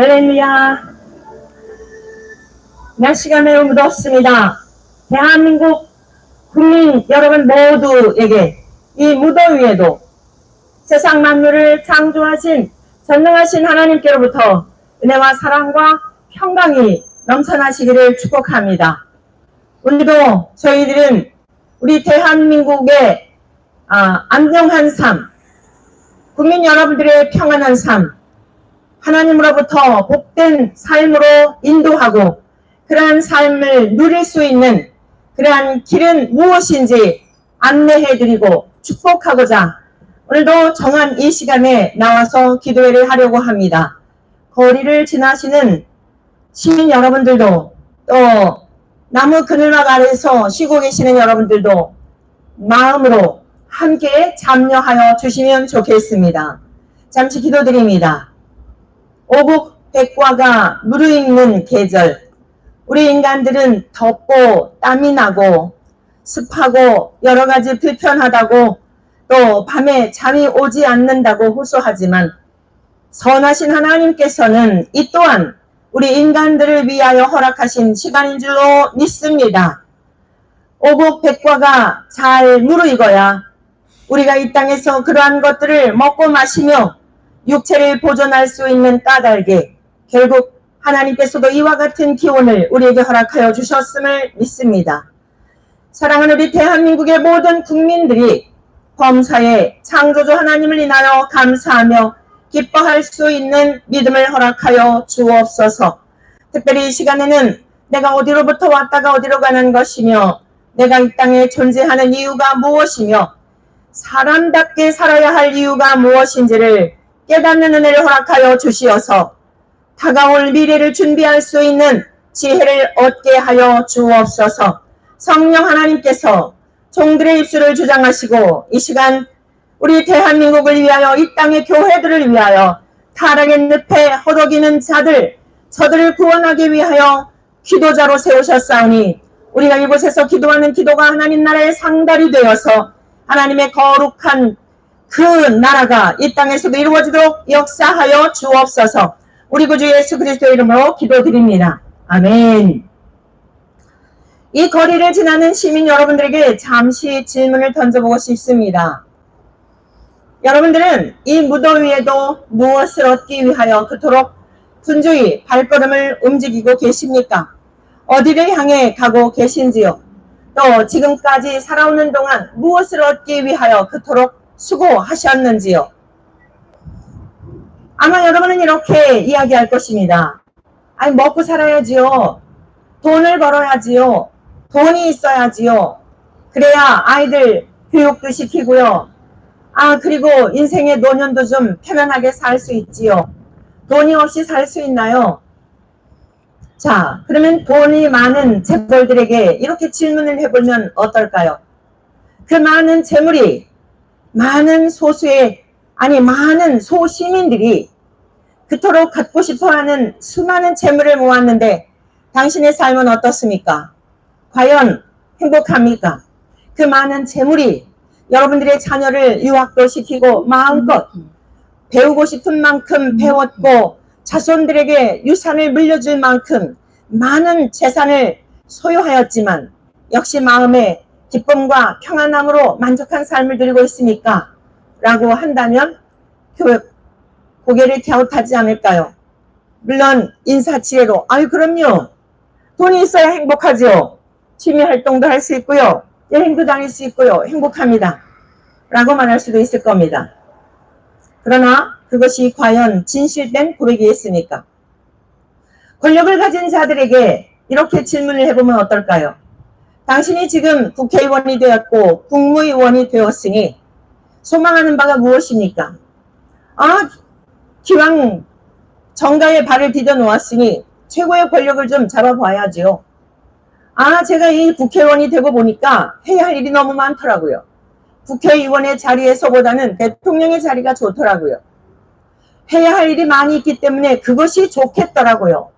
할렐루야. 날씨가 매우 무덥습니다. 대한민국 국민 여러분 모두에게 이 무더위에도 세상 만물을 창조하신 전능하신 하나님께로부터 은혜와 사랑과 평강이 넘쳐나시기를 축복합니다. 오늘도 저희들은 우리 대한민국의 안정한 삶, 국민 여러분들의 평안한 삶, 하나님으로부터 복된 삶으로 인도하고 그러한 삶을 누릴 수 있는 그러한 길은 무엇인지 안내해드리고 축복하고자 오늘도 정한 이 시간에 나와서 기도회를 하려고 합니다. 거리를 지나시는 시민 여러분들도 또 나무 그늘막 아래서 쉬고 계시는 여러분들도 마음으로 함께 참여하여 주시면 좋겠습니다. 잠시 기도드립니다. 오곡백과가 무르익는 계절, 우리 인간들은 덥고 땀이 나고 습하고 여러가지 불편하다고 또 밤에 잠이 오지 않는다고 호소하지만 선하신 하나님께서는 이 또한 우리 인간들을 위하여 허락하신 시간인 줄로 믿습니다. 오곡백과가 잘 무르익어야 우리가 이 땅에서 그러한 것들을 먹고 마시며 육체를 보존할 수 있는 까닭에 결국 하나님께서도 이와 같은 기원을 우리에게 허락하여 주셨음을 믿습니다. 사랑하는 우리 대한민국의 모든 국민들이 범사에 창조주 하나님을 인하여 감사하며 기뻐할 수 있는 믿음을 허락하여 주옵소서. 특별히 이 시간에는 내가 어디로부터 왔다가 어디로 가는 것이며 내가 이 땅에 존재하는 이유가 무엇이며 사람답게 살아야 할 이유가 무엇인지를 깨닫는 은혜를 허락하여 주시어서 다가올 미래를 준비할 수 있는 지혜를 얻게 하여 주옵소서. 성령 하나님께서 종들의 입술을 주장하시고 이 시간 우리 대한민국을 위하여 이 땅의 교회들을 위하여 타락의 늪에 허덕이는 자들 저들을 구원하기 위하여 기도자로 세우셨사오니 우리가 이곳에서 기도하는 기도가 하나님 나라의 상달이 되어서 하나님의 거룩한 그 나라가 이 땅에서도 이루어지도록 역사하여 주옵소서. 우리 구주 예수 그리스도의 이름으로 기도드립니다. 아멘. 이 거리를 지나는 시민 여러분들에게 잠시 질문을 던져보고 싶습니다. 여러분들은 이 무더위에도 무엇을 얻기 위하여 그토록 분주히 발걸음을 움직이고 계십니까? 어디를 향해 가고 계신지요? 또 지금까지 살아오는 동안 무엇을 얻기 위하여 그토록 수고하셨는지요? 아마 여러분은 이렇게 이야기할 것입니다. 아니 먹고 살아야지요. 돈을 벌어야지요. 돈이 있어야지요. 그래야 아이들 교육도 시키고요. 그리고 인생의 노년도 좀 편안하게 살 수 있지요. 돈이 없이 살 수 있나요? 자, 그러면 돈이 많은 재벌들에게 이렇게 질문을 해보면 어떨까요? 그 많은 재물이 많은 소시민들이 그토록 갖고 싶어하는 수많은 재물을 모았는데 당신의 삶은 어떻습니까? 과연 행복합니까? 그 많은 재물이 여러분들의 자녀를 유학도 시키고 마음껏 배우고 싶은 만큼 배웠고 자손들에게 유산을 물려줄 만큼 많은 재산을 소유하였지만 역시 마음에 기쁨과 평안함으로 만족한 삶을 누리고 있습니까? 라고 한다면 고개를 갸웃하지 않을까요? 물론 인사치레로 그럼요. 돈이 있어야 행복하죠. 취미활동도 할 수 있고요. 여행도 다닐 수 있고요. 행복합니다. 라고 말할 수도 있을 겁니다. 그러나 그것이 과연 진실된 고백이겠습니까? 권력을 가진 자들에게 이렇게 질문을 해보면 어떨까요? 당신이 지금 국회의원이 되었고 국무위원이 되었으니 소망하는 바가 무엇입니까? 기왕 정가에 발을 디뎌 놓았으니 최고의 권력을 좀 잡아봐야지요. 제가 이 국회의원이 되고 보니까 해야 할 일이 너무 많더라고요. 국회의원의 자리에서보다는 대통령의 자리가 좋더라고요. 해야 할 일이 많이 있기 때문에 그것이 좋겠더라고요.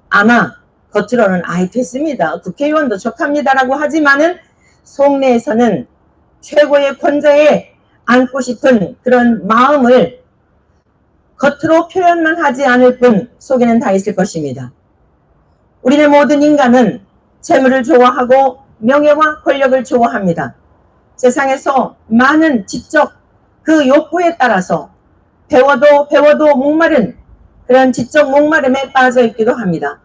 아마 겉으로는 됐습니다. 국회의원도 족합니다라고 하지만은 속내에서는 최고의 권좌에 앉고 싶은 그런 마음을 겉으로 표현만 하지 않을 뿐 속에는 다 있을 것입니다. 우리는 모든 인간은 재물을 좋아하고 명예와 권력을 좋아합니다. 세상에서 많은 지적 그 욕구에 따라서 배워도 목마른 그런 지적 목마름에 빠져 있기도 합니다.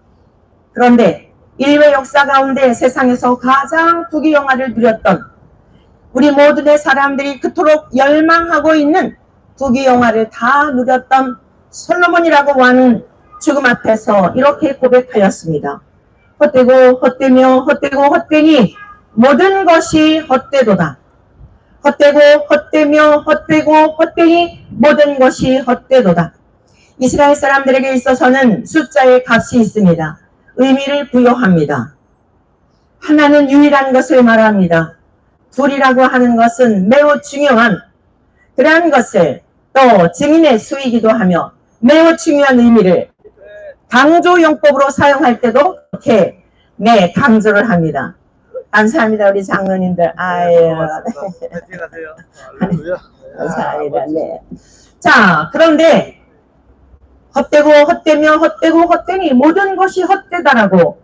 그런데 인류의 역사 가운데 세상에서 가장 부귀영화를 누렸던 우리 모든의 사람들이 그토록 열망하고 있는 부귀영화를 다 누렸던 솔로몬이라고 하는 죽음 앞에서 이렇게 고백하였습니다. 헛되고 헛되며 헛되고 헛되니 모든 것이 헛되도다. 헛되고 헛되며 헛되고 헛되니 모든 것이 헛되도다. 이스라엘 사람들에게 있어서는 숫자의 값이 있습니다. 의미를 부여합니다. 하나는 유일한 것을 말합니다. 둘이라고 하는 것은 매우 중요한 그러한 것을 또 증인의 수이기도 하며 매우 중요한 의미를 강조용법으로 사용할 때도 이렇게 강조를 합니다. 감사합니다. 우리 장로님들. 아유. 감사합니다. 네. 자, 그런데 헛되고 헛되며 헛되고 헛되니 모든 것이 헛되다라고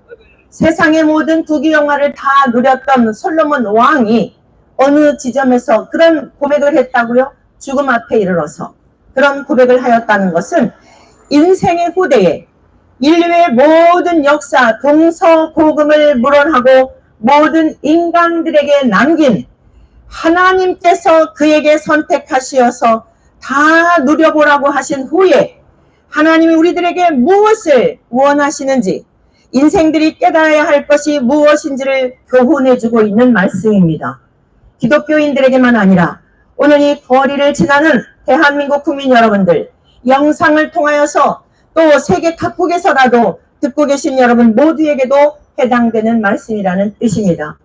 세상의 모든 부귀영화를 다 누렸던 솔로몬 왕이 어느 지점에서 그런 고백을 했다고요? 죽음 앞에 이르러서 그런 고백을 하였다는 것은 인생의 후대에 인류의 모든 역사, 동서고금을 물어하고 모든 인간들에게 남긴 하나님께서 그에게 선택하시어서 다 누려보라고 하신 후에 하나님이 우리들에게 무엇을 원하시는지 인생들이 깨달아야 할 것이 무엇인지를 교훈해주고 있는 말씀입니다. 기독교인들에게만 아니라 오늘 이 거리를 지나는 대한민국 국민 여러분들, 영상을 통하여서 또 세계 각국에서라도 듣고 계신 여러분 모두에게도 해당되는 말씀이라는 뜻입니다.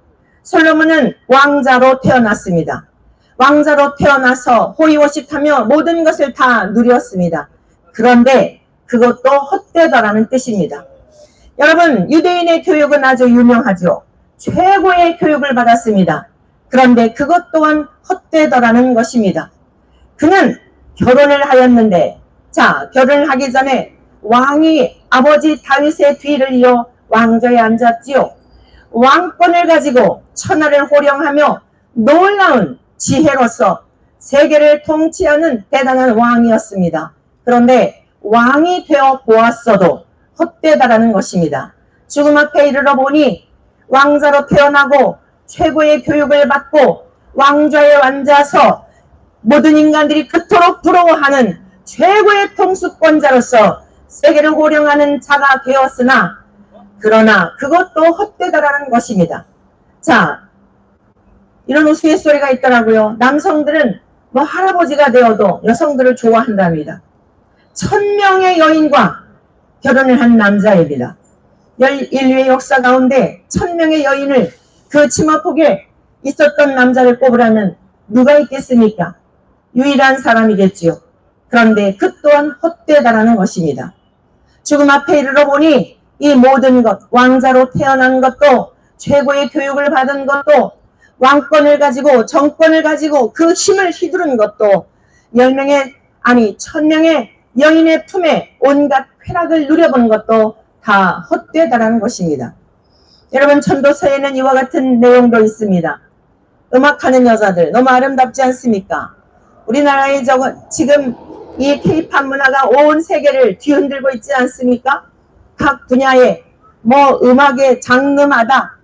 솔로몬은 왕자로 태어났습니다. 왕자로 태어나서 호의호식하며 모든 것을 다 누렸습니다. 그런데 그것도 헛되다라는 뜻입니다. 여러분, 유대인의 교육은 아주 유명하죠. 최고의 교육을 받았습니다. 그런데 그것 또한 헛되더라는 것입니다. 그는 결혼을 하였는데, 자, 결혼을 하기 전에 왕이 아버지 다윗의 뒤를 이어 왕좌에 앉았지요. 왕권을 가지고 천하를 호령하며 놀라운 지혜로서 세계를 통치하는 대단한 왕이었습니다. 그런데 왕이 되어 보았어도 헛되다라는 것입니다. 죽음 앞에 이르러 보니 왕자로 태어나고 최고의 교육을 받고 왕좌에 앉아서 모든 인간들이 그토록 부러워하는 최고의 통수권자로서 세계를 호령하는 자가 되었으나 그러나 그것도 헛되다라는 것입니다. 자, 이런 우스갯소리가 있더라고요. 남성들은 뭐 할아버지가 되어도 여성들을 좋아한답니다. 1000명의 여인과 결혼을 한 남자입니다. 인류의 역사 가운데 1000명의 여인을 그 치마폭에 있었던 남자를 꼽으라면 누가 있겠습니까? 유일한 사람이겠지요. 그런데 그 또한 헛되다라는 것입니다. 죽음 앞에 이르러 보니 이 모든 것, 왕자로 태어난 것도 최고의 교육을 받은 것도 왕권을 가지고 정권을 가지고 그 힘을 휘두른 것도 1000명의 여인의 품에 온갖 쾌락을 누려본 것도 다 헛되다라는 것입니다. 여러분, 천도서에는 이와 같은 내용도 있습니다. 음악하는 여자들 너무 아름답지 않습니까? 우리나라의 지금 이 K-팝 문화가 온 세계를 뒤흔들고 있지 않습니까? 각 분야의 음악의 장르마다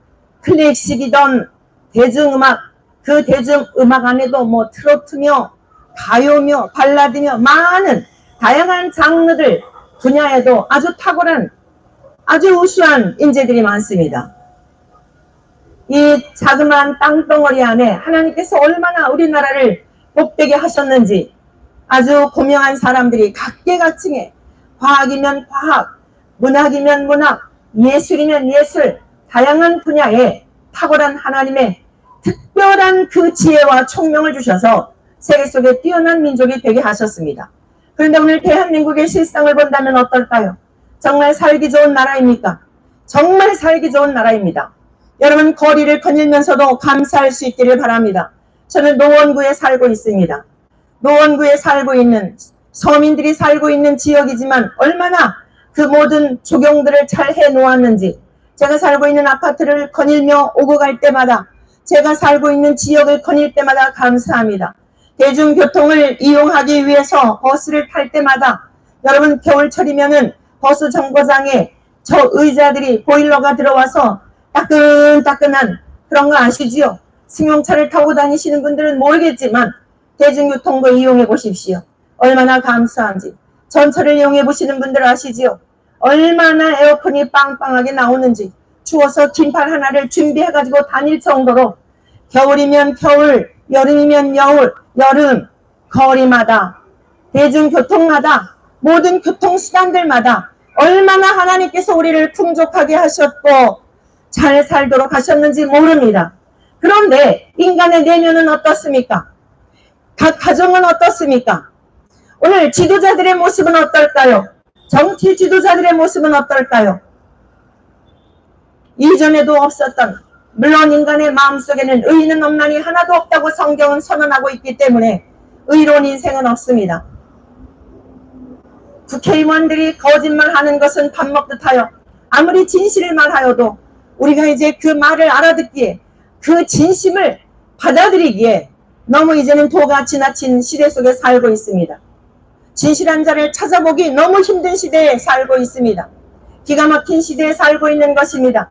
클래식이던 대중음악, 그 대중음악 안에도 트로트며 가요며 발라드며 많은 다양한 장르들 분야에도 아주 탁월한 아주 우수한 인재들이 많습니다. 이 자그마한 땅덩어리 안에 하나님께서 얼마나 우리나라를 복되게 하셨는지 아주 고명한 사람들이 각계각층에 과학이면 과학, 문학이면 문학, 예술이면 예술, 다양한 분야에 탁월한 하나님의 특별한 그 지혜와 총명을 주셔서 세계 속에 뛰어난 민족이 되게 하셨습니다. 그런데 오늘 대한민국의 실상을 본다면 어떨까요? 정말 살기 좋은 나라입니까? 정말 살기 좋은 나라입니다. 여러분, 거리를 거닐면서도 감사할 수 있기를 바랍니다. 저는 노원구에 살고 있습니다. 노원구에 살고 있는 서민들이 살고 있는 지역이지만 얼마나 그 모든 조경들을 잘 해놓았는지, 제가 살고 있는 아파트를 거닐며 오고 갈 때마다, 제가 살고 있는 지역을 거닐 때마다 감사합니다. 대중교통을 이용하기 위해서 버스를 탈 때마다 여러분 겨울철이면은 버스 정거장에 저 의자들이 보일러가 들어와서 따끈따끈한 그런 거 아시지요? 승용차를 타고 다니시는 분들은 모르겠지만 대중교통도 이용해 보십시오. 얼마나 감사한지. 전철을 이용해 보시는 분들 아시지요? 얼마나 에어컨이 빵빵하게 나오는지. 추워서 긴팔 하나를 준비해 가지고 다닐 정도로 겨울이면 겨울, 여름이면 여름, 거리마다, 대중교통마다, 모든 교통수단들마다 얼마나 하나님께서 우리를 풍족하게 하셨고 잘 살도록 하셨는지 모릅니다. 그런데 인간의 내면은 어떻습니까? 각 가정은 어떻습니까? 오늘 지도자들의 모습은 어떨까요? 정치 지도자들의 모습은 어떨까요? 이전에도 없었던, 물론 인간의 마음속에는 의인은 없나니 하나도 없다고 성경은 선언하고 있기 때문에 의로운 인생은 없습니다. 국회의원들이 거짓말하는 것은 밥 먹듯 하여 아무리 진실을 말하여도 우리가 이제 그 말을 알아듣기에, 그 진심을 받아들이기에 너무 이제는 도가 지나친 시대 속에 살고 있습니다. 진실한 자를 찾아보기 너무 힘든 시대에 살고 있습니다. 기가 막힌 시대에 살고 있는 것입니다.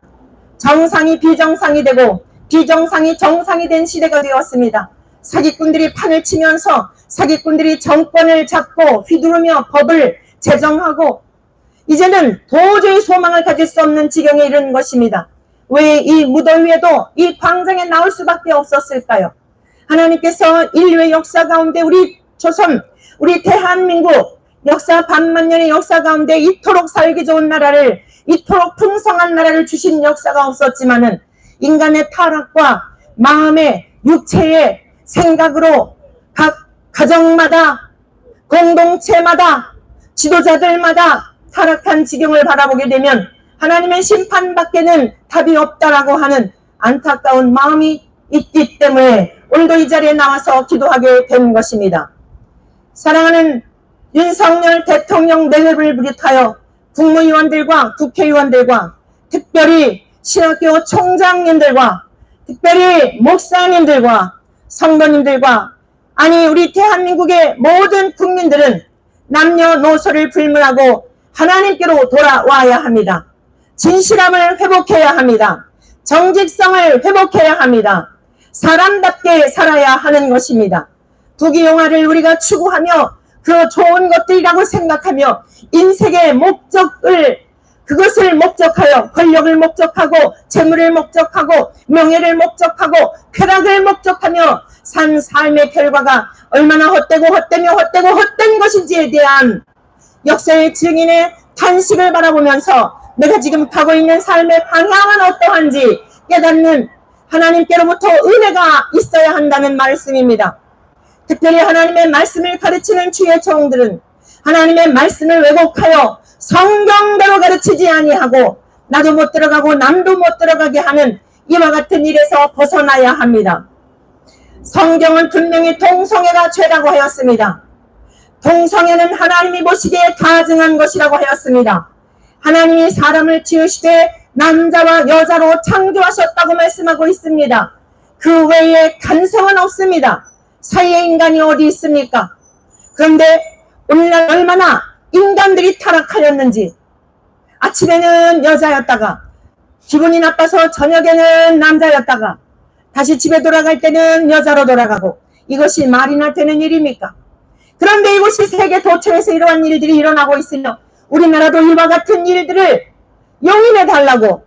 정상이 비정상이 되고 비정상이 정상이 된 시대가 되었습니다. 사기꾼들이 판을 치면서 사기꾼들이 정권을 잡고 휘두르며 법을 제정하고 이제는 도저히 소망을 가질 수 없는 지경에 이른 것입니다. 왜 이 무더위에도 이 광장에 나올 수밖에 없었을까요? 하나님께서 인류의 역사 가운데 우리 조선, 우리 대한민국 역사 반만년의 역사 가운데 이토록 살기 좋은 나라를, 이토록 풍성한 나라를 주신 역사가 없었지만은 인간의 타락과 마음의 육체의 생각으로 각 가정마다, 공동체마다, 지도자들마다 타락한 지경을 바라보게 되면 하나님의 심판밖에는 답이 없다라고 하는 안타까운 마음이 있기 때문에 오늘도 이 자리에 나와서 기도하게 된 것입니다. 사랑하는 윤석열 대통령 내외를 비롯하여 국무위원들과 국회의원들과 특별히 신학교 총장님들과 특별히 목사님들과 성도님들과 아니 우리 대한민국의 모든 국민들은 남녀노소를 불문하고 하나님께로 돌아와야 합니다. 진실함을 회복해야 합니다. 정직성을 회복해야 합니다. 사람답게 살아야 하는 것입니다. 부귀영화를 우리가 추구하며 그 좋은 것들이라고 생각하며 인생의 목적을, 그것을 목적하여 권력을 목적하고 재물을 목적하고 명예를 목적하고 쾌락을 목적하며 산 삶의 결과가 얼마나 헛된 것인지에 대한 역사의 증인의 탄식을 바라보면서 내가 지금 가고 있는 삶의 방향은 어떠한지 깨닫는 하나님께로부터 은혜가 있어야 한다는 말씀입니다. 특별히 하나님의 말씀을 가르치는 주의 종들은 하나님의 말씀을 왜곡하여 성경대로 가르치지 아니하고 나도 못 들어가고 남도 못 들어가게 하는 이와 같은 일에서 벗어나야 합니다. 성경은 분명히 동성애가 죄라고 하였습니다. 동성애는 하나님이 보시기에 가증한 것이라고 하였습니다. 하나님이 사람을 지으시되 남자와 여자로 창조하셨다고 말씀하고 있습니다. 그 외에 간섭은 없습니다. 사이의 인간이 어디 있습니까? 그런데 오늘날 얼마나 인간들이 타락하였는지, 아침에는 여자였다가 기분이 나빠서 저녁에는 남자였다가 다시 집에 돌아갈 때는 여자로 돌아가고, 이것이 말이나 되는 일입니까? 그런데 이곳이 세계 도처에서 이러한 일들이 일어나고 있으며 우리나라도 이와 같은 일들을 용인해 달라고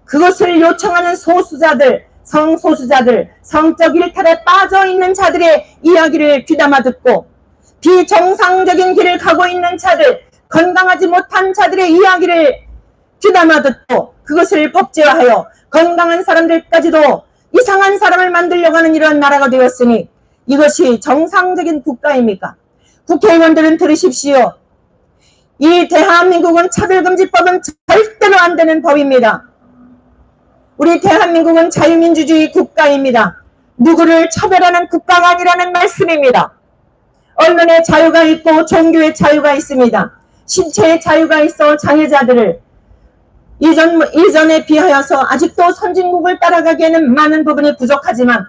그것을 요청하는 소수자들, 성소수자들, 성적 일탈에 빠져있는 자들의 이야기를 귀담아 듣고 비정상적인 길을 가고 있는 자들, 건강하지 못한 자들의 이야기를 귀담아 듣고 그것을 법제화하여 건강한 사람들까지도 이상한 사람을 만들려고 하는 이런 나라가 되었으니 이것이 정상적인 국가입니까? 국회의원들은 들으십시오. 이 대한민국은 차별금지법은 절대로 안 되는 법입니다. 우리 대한민국은 자유민주주의 국가입니다. 누구를 차별하는 국가가 아니라는 말씀입니다. 언론의 자유가 있고 종교의 자유가 있습니다. 신체의 자유가 있어 장애자들을 이전에 비하여서 아직도 선진국을 따라가기에는 많은 부분이 부족하지만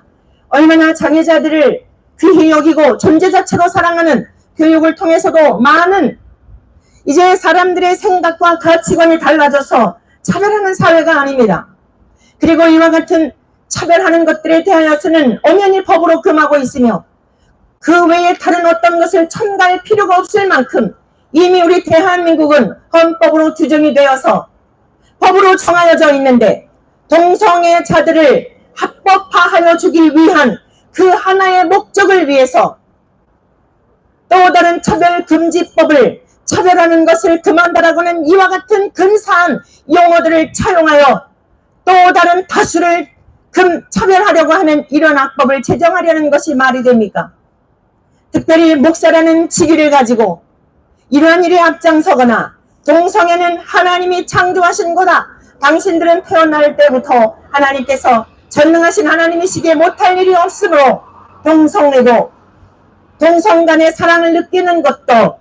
얼마나 장애자들을 귀히 여기고 존재 자체로 사랑하는 교육을 통해서도 많은 이제 사람들의 생각과 가치관이 달라져서 차별하는 사회가 아닙니다. 그리고 이와 같은 차별하는 것들에 대하여서는 엄연히 법으로 금하고 있으며 그 외에 다른 어떤 것을 첨가할 필요가 없을 만큼 이미 우리 대한민국은 헌법으로 규정이 되어서 법으로 정하여져 있는데 동성애자들을 합법화하여 주기 위한 그 하나의 목적을 위해서 또 다른 차별금지법을 차별하는 것을 금한다라고는 이와 같은 근사한 용어들을 차용하여 또 다른 다수를 차별하려고 하는 이런 악법을 제정하려는 것이 말이 됩니까? 특별히 목사라는 직위를 가지고 이러한 일에 앞장서거나 동성애는 하나님이 창조하신 거다. 당신들은 태어날 때부터 하나님께서 전능하신 하나님이시기에 못할 일이 없으므로 동성애도 동성 간의 사랑을 느끼는 것도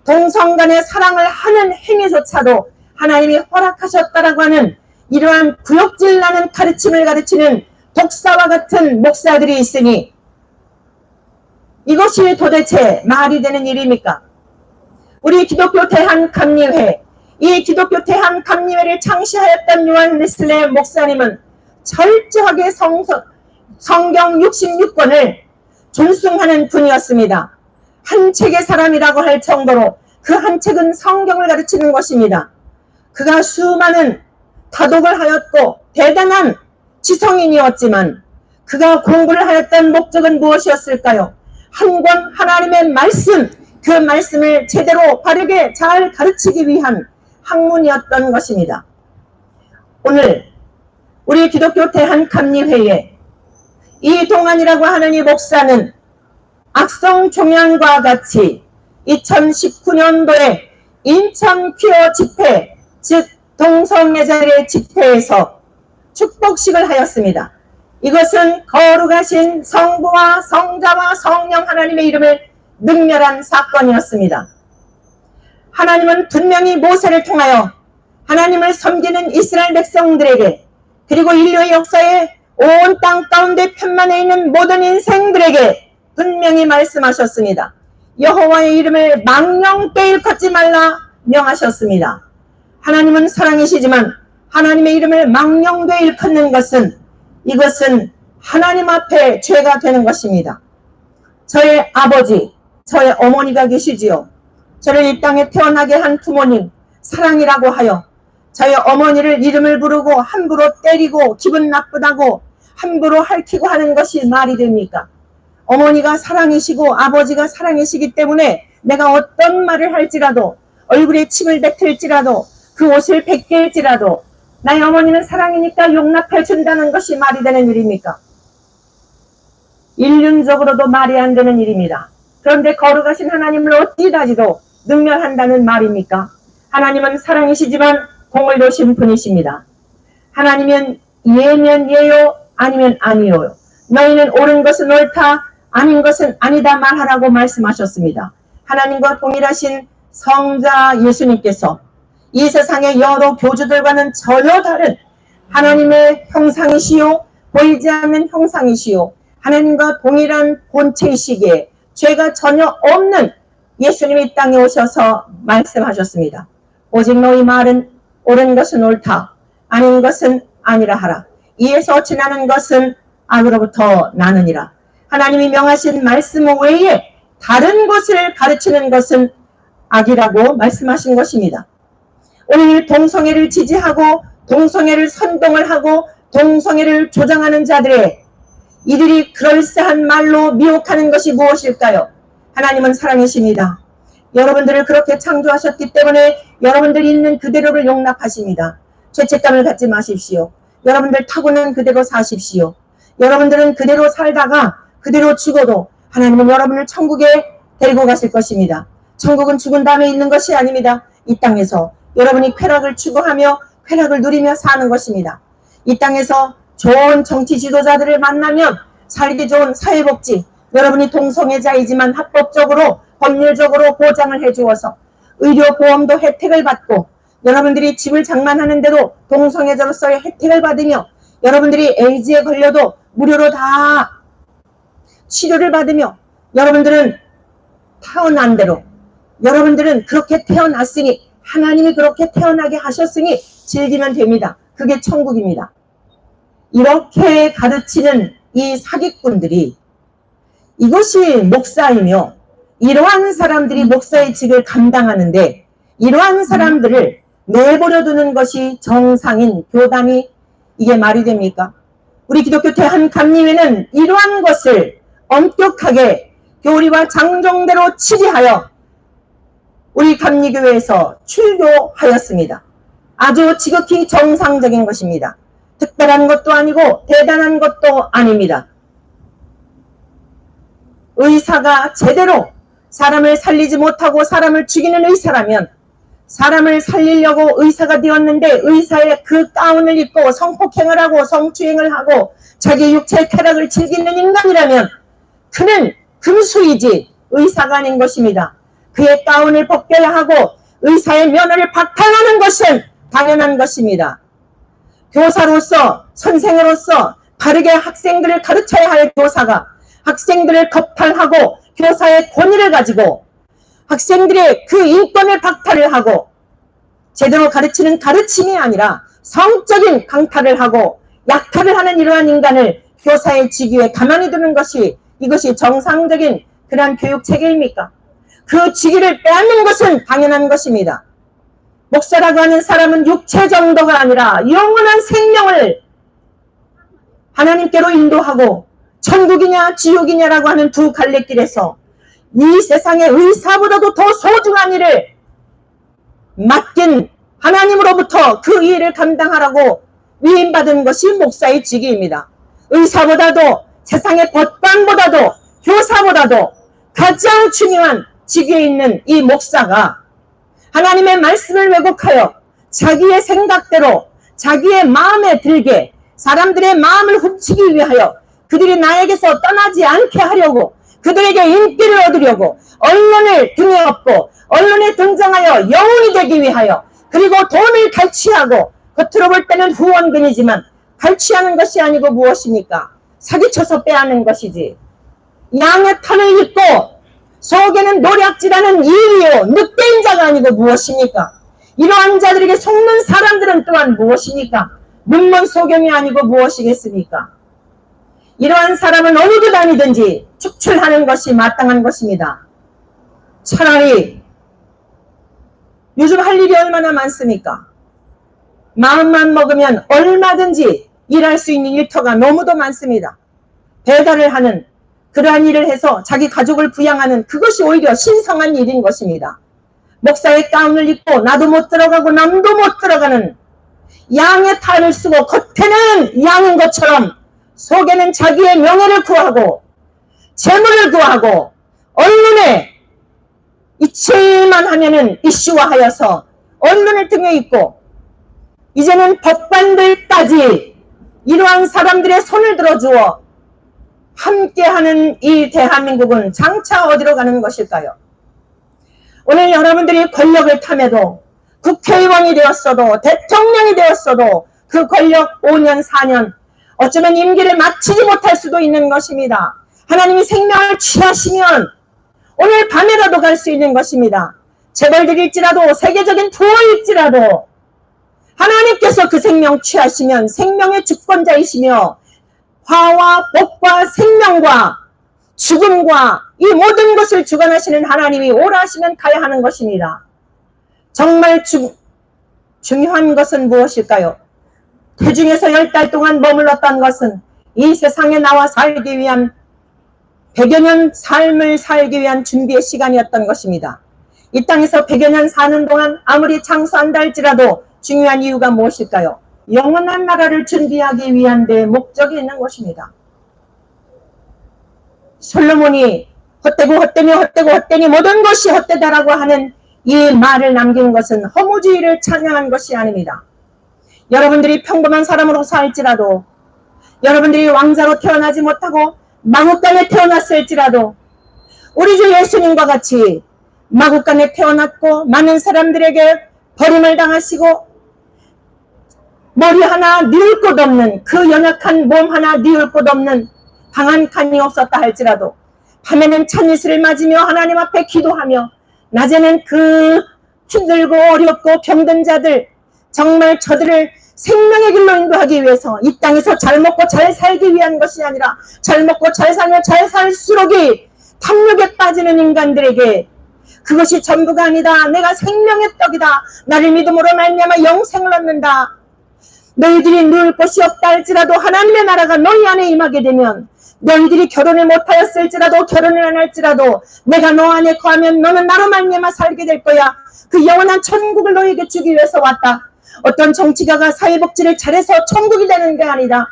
동성 간의 사랑을 하는 행위조차도 하나님이 허락하셨다라고 하는 이러한 구역질 나는 가르침을 가르치는 독사와 같은 목사들이 있으니 이것이 도대체 말이 되는 일입니까? 우리 기독교 대한감리회, 이 기독교 대한감리회를 창시하였던 요한 웨슬레 목사님은 철저하게 성경 66권을 존숭하는 분이었습니다. 한 책의 사람이라고 할 정도로 그 한 책은 성경을 가르치는 것입니다. 그가 수많은 다독을 하였고 대단한 지성인이었지만 그가 공부를 하였던 목적은 무엇이었을까요? 한 권 하나님의 말씀, 그 말씀을 제대로 바르게 잘 가르치기 위한 학문이었던 것입니다. 오늘 우리 기독교 대한감리회에 이동환이라고 하는 이 목사는 악성 종양과 같이 2019년도에 인천 퀴어 집회, 즉 동성애자들의 집회에서 축복식을 하였습니다. 이것은 거룩하신 성부와 성자와 성령 하나님의 이름을 능멸한 사건이었습니다. 하나님은 분명히 모세를 통하여 하나님을 섬기는 이스라엘 백성들에게 그리고 인류의 역사에 온 땅 가운데 편만에 있는 모든 인생들에게 분명히 말씀하셨습니다. 여호와의 이름을 망령되이 일컫지 말라 명하셨습니다. 하나님은 사랑이시지만 하나님의 이름을 망령되이 일컫는 것은 이것은 하나님 앞에 죄가 되는 것입니다. 저의 아버지, 저의 어머니가 계시지요. 저를 이 땅에 태어나게 한 부모님, 사랑이라고 하여 저희 어머니를 이름을 부르고 함부로 때리고 기분 나쁘다고 함부로 핥히고 하는 것이 말이 됩니까? 어머니가 사랑이시고 아버지가 사랑이시기 때문에 내가 어떤 말을 할지라도 얼굴에 침을 뱉을지라도 그 옷을 벗길지라도 나의 어머니는 사랑이니까 용납해 준다는 것이 말이 되는 일입니까? 인륜적으로도 말이 안 되는 일입니다. 그런데 거룩하신 하나님을 어찌다지도 능멸한다는 말입니까? 하나님은 사랑이시지만 공을 도신 분이십니다. 하나님은 예면 예요 아니면 아니요. 너희는 옳은 것은 옳다 아닌 것은 아니다 말하라고 말씀하셨습니다. 하나님과 동일하신 성자 예수님께서 이 세상의 여러 교주들과는 전혀 다른 하나님의 형상이시요 보이지 않는 형상이시요 하나님과 동일한 본체이시기에 죄가 전혀 없는 예수님이 이 땅에 오셔서 말씀하셨습니다. 오직 너희 말은 옳은 것은 옳다 아닌 것은 아니라 하라. 이에서 지나는 것은 악으로부터 나느니라. 하나님이 명하신 말씀 외에 다른 것을 가르치는 것은 악이라고 말씀하신 것입니다. 오늘 동성애를 지지하고 동성애를 선동을 하고 동성애를 조장하는 자들의 이들이 그럴싸한 말로 미혹하는 것이 무엇일까요? 하나님은 사랑이십니다. 여러분들을 그렇게 창조하셨기 때문에 여러분들이 있는 그대로를 용납하십니다. 죄책감을 갖지 마십시오. 여러분들 타고난 그대로 사십시오. 여러분들은 그대로 살다가 그대로 죽어도 하나님은 여러분을 천국에 데리고 가실 것입니다. 천국은 죽은 다음에 있는 것이 아닙니다. 이 땅에서 여러분이 쾌락을 추구하며 쾌락을 누리며 사는 것입니다. 이 땅에서 좋은 정치 지도자들을 만나면 살기 좋은 사회복지, 여러분이 동성애자이지만 합법적으로 법률적으로 보장을 해주어서 의료보험도 혜택을 받고 여러분들이 집을 장만하는데도 동성애자로서의 혜택을 받으며 여러분들이 에이즈에 걸려도 무료로 다 치료를 받으며 여러분들은 태어난 대로 여러분들은 그렇게 태어났으니 하나님이 그렇게 태어나게 하셨으니 즐기면 됩니다. 그게 천국입니다. 이렇게 가르치는 이 사기꾼들이 이것이 목사이며 이러한 사람들이 목사의 직을 감당하는데 이러한 사람들을 내버려 두는 것이 정상인 교단이 이게 말이 됩니까? 우리 기독교 대한감리회는 이러한 것을 엄격하게 교리와 장정대로 치리하여 우리 감리교회에서 출교하였습니다. 아주 지극히 정상적인 것입니다. 특별한 것도 아니고 대단한 것도 아닙니다. 의사가 제대로 사람을 살리지 못하고 사람을 죽이는 의사라면 사람을 살리려고 의사가 되었는데 의사의 그 가운을 입고 성폭행을 하고 성추행을 하고 자기 육체의 쾌락을 즐기는 인간이라면 그는 금수이지 의사가 아닌 것입니다. 그의 가운을 벗겨야 하고 의사의 면허를 박탈하는 것은 당연한 것입니다. 교사로서 선생으로서 바르게 학생들을 가르쳐야 할 교사가 학생들을 겁탈하고 교사의 권위를 가지고 학생들의 그 인권을 박탈을 하고 제대로 가르치는 가르침이 아니라 성적인 강탈을 하고 약탈을 하는 이러한 인간을 교사의 직위에 가만히 두는 것이 이것이 정상적인 그러한 교육 체계입니까? 그 직위를 빼앗는 것은 당연한 것입니다. 목사라고 하는 사람은 육체 정도가 아니라 영원한 생명을 하나님께로 인도하고 천국이냐 지옥이냐라고 하는 두 갈래길에서 이 세상의 의사보다도 더 소중한 일을 맡긴 하나님으로부터 그 일을 감당하라고 위임받은 것이 목사의 직위입니다. 의사보다도 세상의 법관보다도 교사보다도 가장 중요한 직위에 있는 이 목사가 하나님의 말씀을 왜곡하여 자기의 생각대로 자기의 마음에 들게 사람들의 마음을 훔치기 위하여 그들이 나에게서 떠나지 않게 하려고 그들에게 인기를 얻으려고 언론을 등에 업고 언론에 등장하여 영웅이 되기 위하여 그리고 돈을 갈취하고 겉으로 볼 때는 후원금이지만 갈취하는 것이 아니고 무엇입니까? 사기쳐서 빼앗는 것이지. 양의 털을 입고 속에는 노략질하는 이리요 늑대인 자가 아니고 무엇입니까? 이러한 자들에게 속는 사람들은 또한 무엇입니까? 눈먼 소경이 아니고 무엇이겠습니까? 이러한 사람은 어느 교 다니든지 축출하는 것이 마땅한 것입니다. 차라리 요즘 할 일이 얼마나 많습니까? 마음만 먹으면 얼마든지 일할 수 있는 일터가 너무도 많습니다. 배달을 하는 그러한 일을 해서 자기 가족을 부양하는 그것이 오히려 신성한 일인 것입니다. 목사의 가운을 입고 나도 못 들어가고 남도 못 들어가는 양의 탈을 쓰고 겉에는 양인 것처럼 속에는 자기의 명예를 구하고 재물을 구하고 언론에 이치만 하면은 이슈화하여서 언론을 등에 있고 이제는 법관들까지 이러한 사람들의 손을 들어주어 함께하는 이 대한민국은 장차 어디로 가는 것일까요? 오늘 여러분들이 권력을 탐해도 국회의원이 되었어도 대통령이 되었어도 그 권력 5년 4년 어쩌면 임기를 마치지 못할 수도 있는 것입니다. 하나님이 생명을 취하시면 오늘 밤에라도 갈 수 있는 것입니다. 재벌들일지라도 세계적인 부호일지라도 하나님께서 그 생명 취하시면 생명의 주권자이시며 화와 복과 생명과 죽음과 이 모든 것을 주관하시는 하나님이 오라 하시면 가야 하는 것입니다. 정말 중요한 것은 무엇일까요? 태중에서 10달 동안 머물렀던 것은 이 세상에 나와 살기 위한 100여 년 삶을 살기 위한 준비의 시간이었던 것입니다. 이 땅에서 100여 년 사는 동안 아무리 장수한다 할지라도 중요한 이유가 무엇일까요? 영원한 나라를 준비하기 위한 데 목적이 있는 것입니다. 솔로몬이 헛되니 모든 것이 헛되다라고 하는 이 말을 남긴 것은 허무주의를 찬양한 것이 아닙니다. 여러분들이 평범한 사람으로서 할지라도 여러분들이 왕자로 태어나지 못하고 마국간에 태어났을지라도 우리 주 예수님과 같이 마국간에 태어났고 많은 사람들에게 버림을 당하시고 머리 하나 뉘울 곳 없는, 그 연약한 몸 하나 뉘울 곳 없는 방한 칸이 없었다 할지라도 밤에는 찬이슬을 맞으며 하나님 앞에 기도하며 낮에는 그 힘들고 어렵고 병든 자들, 정말 저들을 생명의 길로 인도하기 위해서 이 땅에서 잘 먹고 잘 살기 위한 것이 아니라 잘 먹고 잘 살며 잘 살수록이 탐욕에 빠지는 인간들에게 그것이 전부가 아니다. 내가 생명의 떡이다. 나를 믿음으로 말미암아 영생을 얻는다. 너희들이 누울 곳이 없다 할지라도 하나님의 나라가 너희 안에 임하게 되면 너희들이 결혼을 못하였을지라도 결혼을 안 할지라도 내가 너 안에 거하면 너는 나로 말미암아 살게 될 거야. 그 영원한 천국을 너희에게 주기 위해서 왔다. 어떤 정치가가 사회복지를 잘해서 천국이 되는 게 아니다.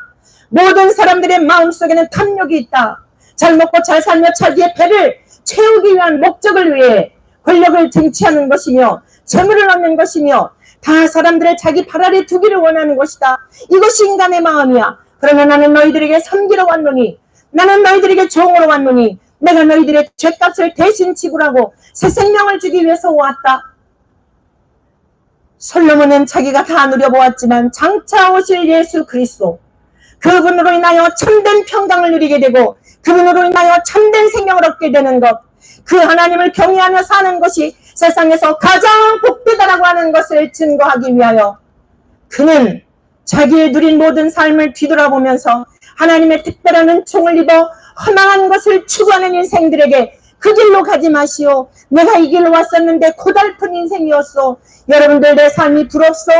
모든 사람들의 마음속에는 탐욕이 있다. 잘 먹고 잘 살며 자기의 배를 채우기 위한 목적을 위해 권력을 쟁취하는 것이며 재물을 얻는 것이며 다 사람들을 자기 발 아래 두기를 원하는 것이다. 이것이 인간의 마음이야. 그러나 나는 너희들에게 섬기러 왔노니, 나는 너희들에게 종으로 왔노니, 내가 너희들의 죄값을 대신 지불하고 새 생명을 주기 위해서 왔다. 솔로몬은 자기가 다 누려보았지만 장차 오실 예수 그리스도, 그분으로 인하여 참된 평강을 누리게 되고 그분으로 인하여 참된 생명을 얻게 되는 것, 그 하나님을 경외하며 사는 것이 세상에서 가장 복되다라고 하는 것을 증거하기 위하여 그는 자기의 누린 모든 삶을 뒤돌아보면서 하나님의 특별한 은총을 입어 허망한 것을 추구하는 인생들에게 그 길로 가지 마시오. 내가 이 길로 왔었는데 고달픈 인생이었소. 여러분들 내 삶이 부럽소?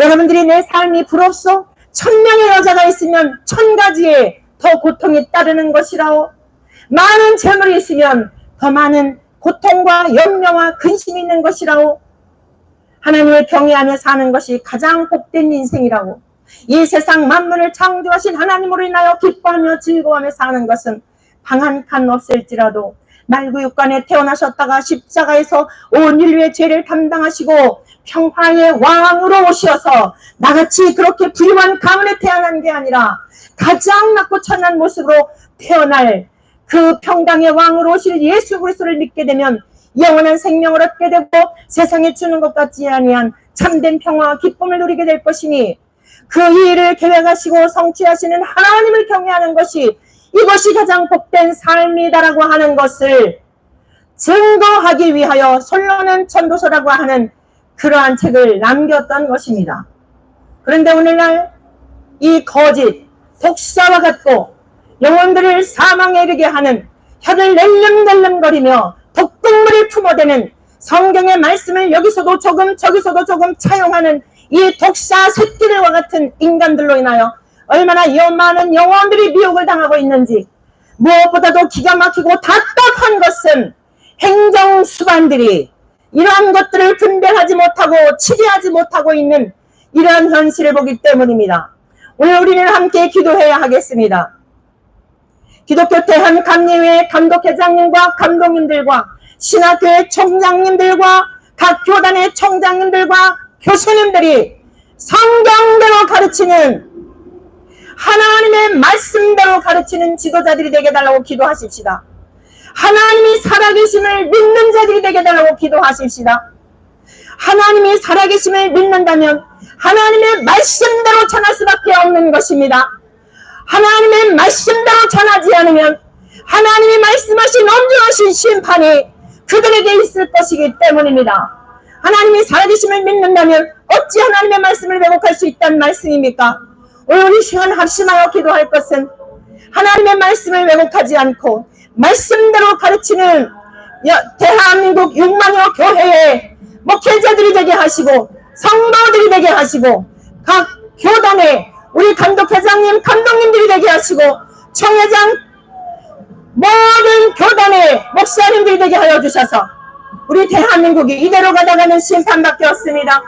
여러분들이 내 삶이 부럽소? 1000명의 여자가 있으면 1000가지의 더 고통이 따르는 것이라오. 많은 재물이 있으면 더 많은 고통과 염려와 근심이 있는 것이라오. 하나님을 경외하며 사는 것이 가장 복된 인생이라고. 이 세상 만물을 창조하신 하나님으로 인하여 기뻐하며 즐거워하며 사는 것은 방 한 칸 없을지라도 말구육간에 태어나셨다가 십자가에서 온 인류의 죄를 담당하시고 평화의 왕으로 오셔서 나같이 그렇게 부유한 가문에 태어난 게 아니라 가장 낮고 천한 모습으로 태어날 그 평강의 왕으로 오실 예수 그리스도를 믿게 되면 영원한 생명을 얻게 되고 세상에 주는 것 같지 아니한 참된 평화와 기쁨을 누리게 될 것이니 그 일을 계획하시고 성취하시는 하나님을 경외하는 것이 이것이 가장 복된 삶이다라고 하는 것을 증거하기 위하여 솔로몬 전도서라고 하는 그러한 책을 남겼던 것입니다. 그런데 오늘날 이 거짓, 독사와 같고 영혼들을 사망에 이르게 하는 혀를 낼름낼름거리며 독극물을 품어대는 성경의 말씀을 여기서도 조금 저기서도 조금 차용하는 이 독사 새끼들과 같은 인간들로 인하여 얼마나 많은 영혼들이 미혹을 당하고 있는지, 무엇보다도 기가 막히고 답답한 것은 행정수반들이 이러한 것들을 분별하지 못하고 치료하지 못하고 있는 이러한 현실을 보기 때문입니다. 오늘 우리는 함께 기도해야 하겠습니다. 기독교 대한감리회 감독회장님과 감독님들과 신학교의 총장님들과 각 교단의 총장님들과 교수님들이 성경대로 가르치는 하나님의 말씀대로 가르치는 지도자들이 되게 달라고 기도하십시다. 하나님이 살아계심을 믿는 자들이 되게 달라고 기도하십시다. 하나님이 살아계심을 믿는다면 하나님의 말씀대로 전할 수밖에 없는 것입니다. 하나님의 말씀대로 전하지 않으면 하나님이 말씀하신 엄중하신 심판이 그들에게 있을 것이기 때문입니다. 하나님이 살아계심을 믿는다면 어찌 하나님의 말씀을 왜곡할 수 있다는 말씀입니까? 오늘 우리 시간 합심하여 기도할 것은 하나님의 말씀을 왜곡하지 않고 말씀대로 가르치는 대한민국 6만여 교회의 목회자들이 되게 하시고 성도들이 되게 하시고 각 교단의 우리 감독회장님, 감독님들이 되게 하시고 총회장, 모든 교단의 목사님들이 되게 하여 주셔서 우리 대한민국이 이대로 가다가는 심판밖에 없습니다.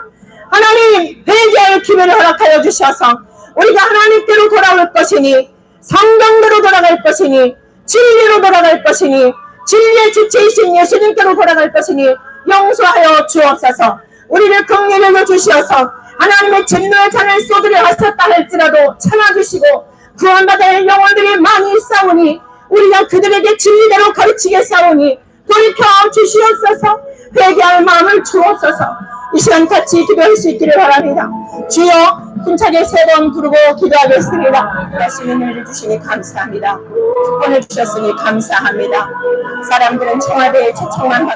하나님 회개할 기회를 허락하여 주셔서 우리가 하나님께로 돌아올 것이니 성경대로 돌아갈 것이니 진리로 돌아갈 것이니 진리의 주체이신 예수님께로 돌아갈 것이니 용서하여 주옵소서. 우리를 긍휼히 주시어서 하나님의 진노의 잔을 쏟으려 하셨다 할지라도 참아주시고 구원받을 영혼들이 많이 있사오니 우리가 그들에게 진리대로 가르치겠사오니 돌이켜 주시옵소서. 회개할 마음을 주옵소서. 이 시간 같이 기도할 수 있기를 바랍니다. 주여, 힘차게 3번 부르고 기도하겠습니다. 말씀을 내려주시니 감사합니다. 특권을 주셨으니 감사합니다. 사람들은 청와대에 초청만